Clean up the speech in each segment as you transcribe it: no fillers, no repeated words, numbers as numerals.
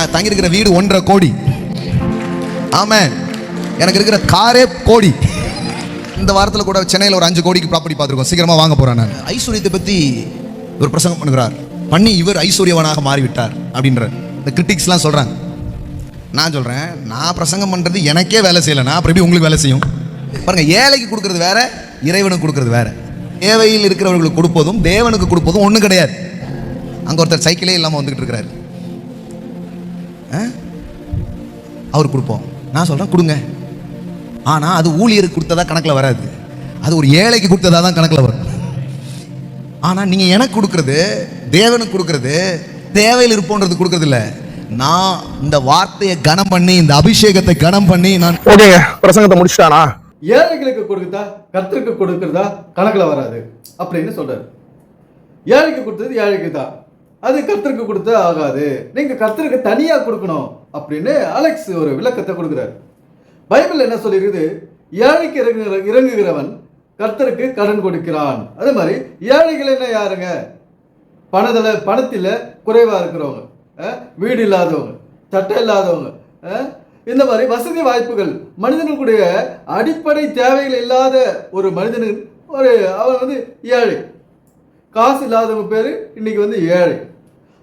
நான் தங்கி இருக்கிற வீடு 1.5 கோடி. ஆமாம், எனக்கு இருக்கிற காரே கோடி. இந்த வாரத்தில் கூட சென்னையில் ஒரு 5 கோடிக்கு ப்ராப்பர்ட்டி பார்த்துருக்கோம். சீக்கிரமாக வாங்க போகிறேன். நான் ஐஸ்வர்யத்தை பற்றி ஒரு பிரசங்கம் பண்ணுகிறார். பண்ணி இவர் ஐஸ்வர்யவனாக மாறிவிட்டார் அப்படின்ற இந்த கிரிட்டிக்ஸ்லாம் சொல்கிறாங்க. நான் சொல்கிறேன், நான் பிரசங்கம் பண்ணுறது எனக்கே வேலை செய்யலைன்னா அப்புறம் எப்படி உங்களுக்கு வேலை செய்யும்? பாருங்கள், ஏழைக்கு கொடுக்கறது வேற, இறைவனுக்கு கொடுக்கறது வேற. தேவையில் இருக்கிறவர்களுக்கு கொடுப்பதும் தேவனுக்கு கொடுப்பதும் ஒன்றும் கிடையாது. அங்கே ஒருத்தர் சைக்கிளே இல்லாமல் வந்துக்கிட்டு இருக்கிறாரு. அவர் கொடுப்போம், நான் சொல்கிறேன் கொடுங்க. ஆனால் அது ஊழியருக்கு கொடுத்ததா கணக்கில் வராது, அது ஒரு ஏழைக்கு கொடுத்ததா தான் கணக்கில் வரும். ஆனால் நீங்கள் எனக்கு கொடுக்குறது, தேவனுக்கு கொடுக்குறது, தேவையில் இருப்போன்றது கொடுக்கறது இல்லை. நான் இந்த வார்த்தையை கனம் பண்ணி, இந்த அபிஷேகத்தை கனம் பண்ணி நான் ஓகேங்க, பிரசங்கத்தை முடிச்சிட்டானா? ஏழைகளுக்கு கொடுக்குதா கர்த்தருக்கு கொடுக்குறதா கணக்கில் வராது அப்படின்னு சொல்றாரு. ஏழைக்கு கொடுத்தது ஏழைக்கு தான், அது கர்த்தருக்கு கொடுத்தா ஆகாது. நீங்க கர்த்தருக்கு தனியா கொடுக்கணும் அப்படின்னு அலெக்ஸ் ஒரு விளக்கத்தை கொடுக்குறாரு. பைபிள் என்ன சொல்லிருக்குது? ஏழைக்கு இறங்குகிறவன் கர்த்தருக்கு கடன் கொடுக்கிறான். அதே மாதிரி ஏழைகள் என்ன யாருங்க? பணத்தில் குறைவா இருக்கிறவங்க, வீடு இல்லாதவங்க, சட்டை இல்லாதவங்க, இந்த மாதிரி வசதி வாய்ப்புகள், மனிதனுடைய அடிப்படை தேவைகள் இல்லாத ஒரு மனிதனுக்கு அவன் வந்து ஏழை. காசு இல்லாதவங்க பேர் இன்னைக்கு வந்து ஏழை.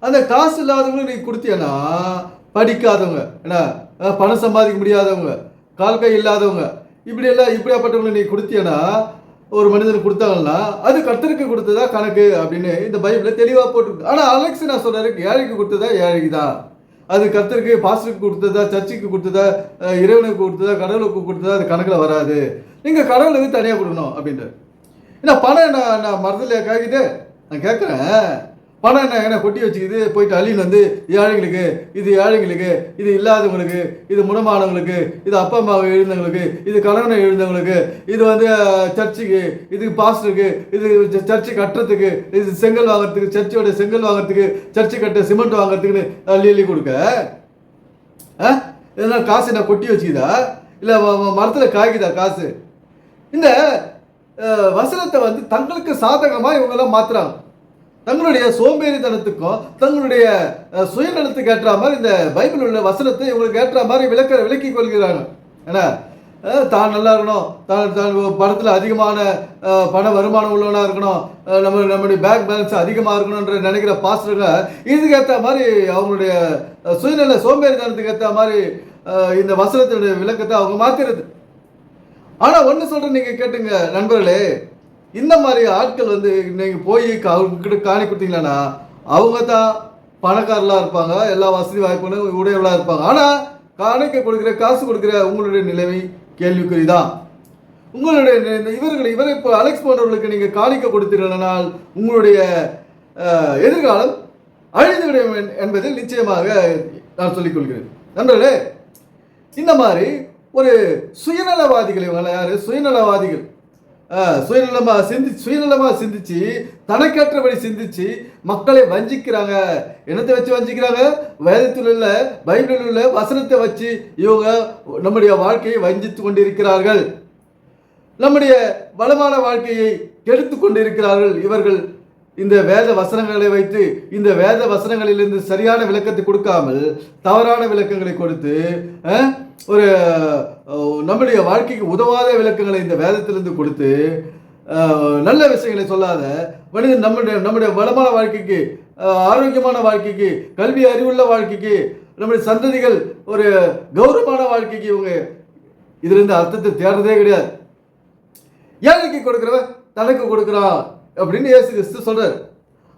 அந்த காசு இல்லாதவங்களுக்கு நீ கொடுத்தீங்கன்னா, படிக்காதவங்க, ஏன்னா பணம் சம்பாதிக்க முடியாதவங்க, கால் கை இல்லாதவங்க, இப்படியாப்பட்டவங்களை நீ கொடுத்தீங்கன்னா, ஒரு மனிதனுக்கு கொடுத்தாங்கன்னா அது கர்த்தருக்கு கொடுத்ததா கணக்கு அப்படின்னு இந்த பைபிளில் தெளிவாக போட்டிருக்கு. ஆனால் அலெக்ஸ் நான் சொல்றாரு, ஏழைக்கு கொடுத்ததா ஏழைக்கு தான், அது கர்த்தருக்கு பாஸ்டருக்கு கொடுத்ததா, சர்ச்சுக்கு கொடுத்ததா, இறைவனுக்கு கொடுத்ததா, கடவுளுக்கு கொடுத்ததா, அது கணக்கில் வராது. நீங்கள் கடவுளுக்கு தனியாக கொடுக்கணும் அப்படின்ட்டு. ஏன்னா பணம் என்ன மரத்தில் காய்க்குது? நான் கேட்குறேன், பணம் என்ன கொட்டி வச்சுக்குது? போயிட்டு அழின்னு வந்து ஏழைங்களுக்கு, இது இல்லாதவங்களுக்கு, இது முடமானவங்களுக்கு, இது அப்பா அம்மாவை எழுந்தவங்களுக்கு, இது கணவனை எழுந்தவங்களுக்கு, இது வந்து சர்ச்சுக்கு, இது பாஸ்டருக்கு, இது சர்ச்சு கட்டுறதுக்கு, இது செங்கல் வாங்குறதுக்கு, சர்ச்சோட செங்கல் வாங்குறதுக்கு, சர்ச்சு கட்ட சிமெண்ட் வாங்குறதுக்குன்னு அள்ளி கொடுக்க இதெல்லாம் காசு என்ன கொட்டி வச்சுக்குதா? இல்லை மரத்தில் காய்க்குதா காசு? இந்த வசனத்தை வந்து தங்களுக்கு சாதகமாக இவங்கெல்லாம் மாத்துறாங்க. தங்களுடைய சோம்பேறித்தனத்துக்கும் தங்களுடைய சுயநலத்துக்கு ஏற்ற மாதிரி இந்த பைபிள் உள்ள வசனத்தை இவங்களுக்கு ஏற்ற மாதிரி விளக்கி கொள்கிறாங்க. ஏன்னா தான் நல்லா இருக்கணும், தான் பணத்தில் அதிகமான பண வருமானம் உள்ளவனாக இருக்கணும், நம்முடைய பேங்க் பேலன்ஸ் அதிகமாக இருக்கணும்ன்ற நினைக்கிற பாஸ்டருங்க இதுக்கு ஏற்ற மாதிரி அவங்களுடைய சுயநல சோம்பேறித்தனத்துக்கு ஏற்ற மாதிரி இந்த வசனத்தினுடைய விளக்கத்தை அவங்க மாற்றுறது. ஆனால் ஒன்று சொல்கிறேன், நீங்கள் கேட்டுங்க நண்பர்களே, இந்த மாதிரி ஆட்கள் வந்து நீங்கள் போய் அவங்ககிட்ட காணி கொடுத்தீங்களா, அவங்க தான் பணக்காரலாக இருப்பாங்க, எல்லா வசதி வாய்ப்புகளும் உடையவளாக இருப்பாங்க. ஆனால் காணிக்க கொடுக்குற, காசு கொடுக்குற உங்களுடைய நிலைமை கேள்விக்குறிதான். உங்களுடைய இவரை இப்போ அலெக்ஸ் போன்றவர்களுக்கு நீங்கள் காணிக்க கொடுத்தீர்களானால் உங்களுடைய எதிர்காலம் அழிந்துவிடும் என்பதில் நிச்சயமாக நான் சொல்லிக் கொள்கிறேன். நண்பர்களே, இந்த மாதிரி ஒரு சுயநலவாதிகள், இவங்க யாரு? சுயநலவாதிகள். சுயநலமாக சிந்திச்சு, தனக்கேற்றபடி சிந்திச்சு மக்களை வஞ்சிக்கிறாங்க. என்னத்தை வச்சு வஞ்சிக்கிறாங்க? வேதத்தில் உள்ள பைபிளில் உள்ள வசனத்தை வச்சு இவங்க நம்முடைய வாழ்க்கையை வஞ்சித்து கொண்டிருக்கிறார்கள். நம்முடைய வளமான வாழ்க்கையை கெடுத்து கொண்டிருக்கிறார்கள் இவர்கள். இந்த வேத வசனங்களை வைத்து, இந்த வேத வசனங்களிலிருந்து சரியான விளக்கத்தை கொடுக்காமல் தவறான விளக்கங்களை கொடுத்து ஒரு நம்முடைய வாழ்க்கைக்கு உதவாத விளக்கங்களை இந்த வேதத்திலிருந்து கொடுத்து நல்ல விஷயங்களை சொல்லாத மனிதன் நம்முடைய வளமான வாழ்க்கைக்கு, ஆரோக்கியமான வாழ்க்கைக்கு, கல்வி அறிவுள்ள வாழ்க்கைக்கு, நம்முடைய சந்ததிகள் ஒரு கௌரவமான வாழ்க்கைக்கு இவங்க இதிலிருந்து அர்த்தத்தை தேடுறதே கிடையாது. ஏழைக்கு கொடுக்குறவன் தனக்கு கொடுக்குறான் அப்படின்னு இயேசு கிறிஸ்து சொல்றாரு.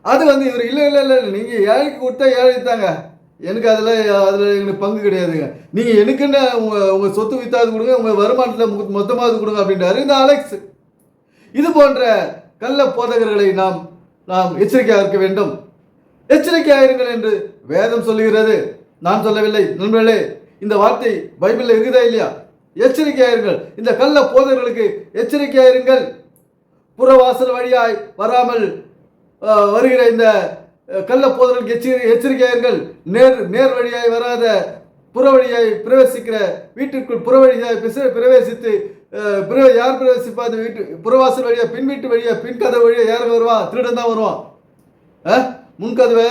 அது வந்து இவர் இல்லை நீங்கள் ஏழைக்கு கொடுத்தா ஏழை தாங்க, எனக்கு அதில் எங்களுக்கு பங்கு கிடையாதுங்க, நீங்கள் எனக்குன்னு உங்கள் சொத்து வித்தாவது கொடுங்க, உங்கள் வருமானத்தில் மொத்தமாவது கொடுங்க அப்படின்றாரு இந்த அலெக்ஸ். இது போன்ற கள்ள போதகர்களை நாம் எச்சரிக்கையாக இருக்க வேண்டும். எச்சரிக்கையாக இருங்கள் என்று வேதம் சொல்லுகிறது, நான் சொல்லவில்லை. நண்பர்களே, இந்த வார்த்தை பைபிளில் இருக்குதா இல்லையா? எச்சரிக்கையாக இருங்கள், இந்த கள்ள போதகர்களுக்கு எச்சரிக்கையாக இருங்கள். புறவாசல் வழியாய் வராமல் வருகிற இந்த கள்ள போதர்களுக்கு எச்சரிக்கையார்கள். நேர் வழியாய் வராத புற வழியாய் பிரவேசிக்கிற வீட்டிற்குள் புற வழியாய் பிரவேசித்து யார் பிரவேசிப்பா? அந்த வீட்டு புறவாசல் வழியா, பின் வீட்டு வழியா, பின் கதை வழியா யார் வருவான்? திருடன் தான் வருவான். முன்கதவை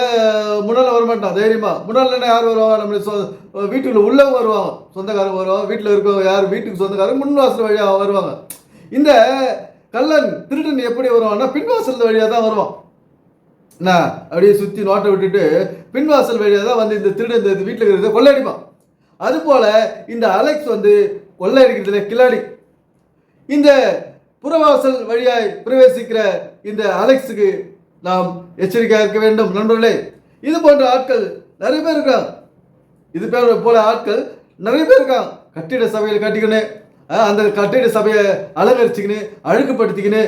முன்னால் வரமாட்டான் தைரியமா. முன்னால் என்ன யார் வருவாங்க? நம்மளுடைய வீட்டுக்குள்ள உள்ளவங்க வருவாங்க, சொந்தக்காரங்க வருவாங்க, வீட்டில் இருக்கவங்க யார் வீட்டுக்கு சொந்தக்காரங்க முன்வாசல் வழியாக வருவாங்க. இந்த கள்ளன் திருடன் எப்படி வருவான்னா பின்வாசல் வழியாக தான் வருவான். என்ன அப்படியே சுற்றி நோட்டை விட்டுட்டு பின்வாசல் வழியாக தான் வந்து இந்த திருடன் இந்த வீட்டில் இருக்கிறத கொள்ளையடிப்பான். அதுபோல இந்த அலெக்ஸ் வந்து கொள்ளையடிக்கிறதுல கில்லாடி. இந்த புறவாசல் வழியாய் பிரவேசிக்கிற இந்த அலெக்ஸுக்கு நாம் எச்சரிக்கையாக இருக்க வேண்டும் நண்பர்களே. இது போன்ற ஆட்கள் நிறைய பேர் இருக்காங்க. இது பேர் போல ஆட்கள் நிறைய பேர் இருக்காங்க. கட்டிட சபையில் கட்டிக்கணும், அந்த கட்டிட சபையை அலங்கரிச்சுக்கின்னு அழுக்குப்படுத்திக்கின்னு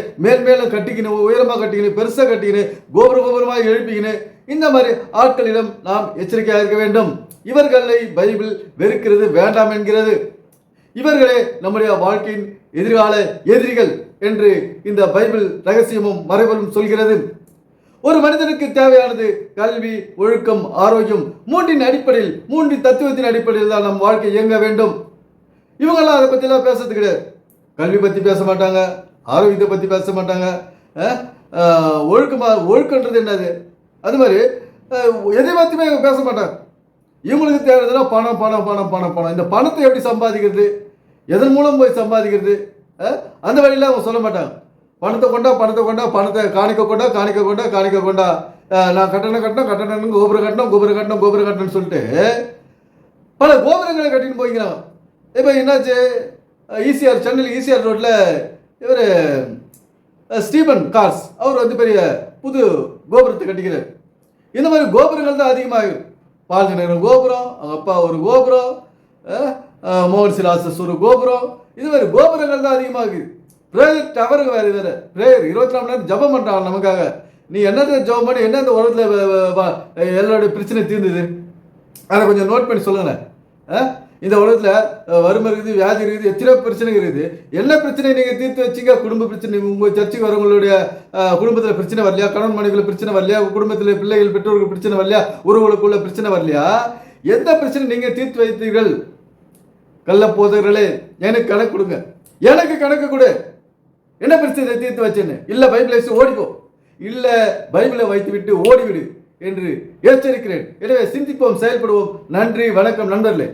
மேலும் கட்டிக்கணும், உயரமாக கட்டிக்கணும், பெருசாக கட்டிக்கணும், கோபுரமாக எழுப்பிக்கணும். இந்த மாதிரி ஆட்களிடம் நாம் எச்சரிக்கையாக இருக்க வேண்டும். இவர்களை பைபிள் வெறுக்கிறது, வேண்டாம் என்கிறது. இவர்களே நம்முடைய வாழ்க்கையின் எதிர்கால எதிரிகள் என்று இந்த பைபிள் ரகசியமும் மறைபொருளும் சொல்கிறது. ஒரு மனிதனுக்கு தேவையானது கல்வி, ஒழுக்கம், ஆரோக்கியம். மூன்றின் அடிப்படையில், மூன்றின் தத்துவத்தின் அடிப்படையில் தான் நம் வாழ்க்கை இயங்க வேண்டும். இவங்கெல்லாம் அதை பற்றிலாம் பேசுறது கிடையாது. கல்வி பற்றி பேச மாட்டாங்க, ஆரோக்கியத்தை பற்றி பேச மாட்டாங்க, ஒழுக்கன்றது என்னது அது மாதிரி எதை பற்றியுமே பேச மாட்டாங்க. இவங்களுக்கு தேவையான பணம் பணம் பணம் பணம் பணம். இந்த பணத்தை எப்படி சம்பாதிக்கிறது, எதன் மூலம் போய் சம்பாதிக்கிறது, அந்த வழியில் அவங்க சொல்ல மாட்டாங்க. பணத்தை கொண்டா பணத்தை காணிக்க கொண்டா நான் கட்டணம் கோபுரம் சொல்லிட்டு பல கோபுரங்களை கட்டின்னு போய்க்கிறாங்க. இப்போ என்னாச்சு, ஈசிஆர் சென்னையில் ஈசிஆர் ரோட்டில் இவர் ஸ்டீபன் கார்ஸ் அவர் வந்து பெரிய புது கோபுரத்தை கட்டிக்கிறார். இந்த மாதிரி கோபுரங்கள் தான் அதிகமாகும். பால்ஜநகரம் கோபுரம், அவங்க அப்பா ஒரு கோபுரம், மோகன் சிலாசஸ் ஒரு கோபுரம். இது மாதிரி கோபுரங்கள் தான் அதிகமாகுது. ப்ரேயர் டவருக்கு வேறு ப்ரேயர் 24 மணி நேரம் ஜபம் பண்ணுறாங்க நமக்காக. நீ என்னத்தை ஜபம் பண்ணி என்ன இந்த உலகத்தில் எல்லாருடைய பிரச்சனை தீர்ந்தது அதை கொஞ்சம் நோட் பண்ணி சொல்லுங்களேன். இந்த உலகத்தில் வறுமை இருக்குது, வியாதி இருக்குது, எத்தனையோ பிரச்சனை இருக்குது. என்ன பிரச்சனை நீங்கள் தீர்த்து வச்சிங்க? குடும்ப பிரச்சனை. உங்கள் சர்ச்சுக்கு வரவங்களுடைய குடும்பத்தில் பிரச்சனை வரலையா? கணவன் மனைவியில் பிரச்சனை வரலையா? குடும்பத்தில் பிள்ளைகள் பெற்றோர்கள் பிரச்சனை வரலையா? உறவுகளுக்குள்ள பிரச்சனை வரலையா? எந்த பிரச்சனை நீங்கள் தீர்த்து வைத்தீர்கள்? கள்ள போதகர்களே, எனக்கு கணக்கு கொடுங்க, எனக்கு கணக்கு கொடு. என்ன பிரச்சனை தீர்த்து வச்சேன்னு? இல்லை பைபிளை ஓடிப்போ, இல்லை பைபிளை வைத்து விட்டு ஓடிவிடு என்று எச்சரிக்கிறேன். எனவே சிந்திப்போம், செயல்படுவோம். நன்றி, வணக்கம் நண்பர்களே.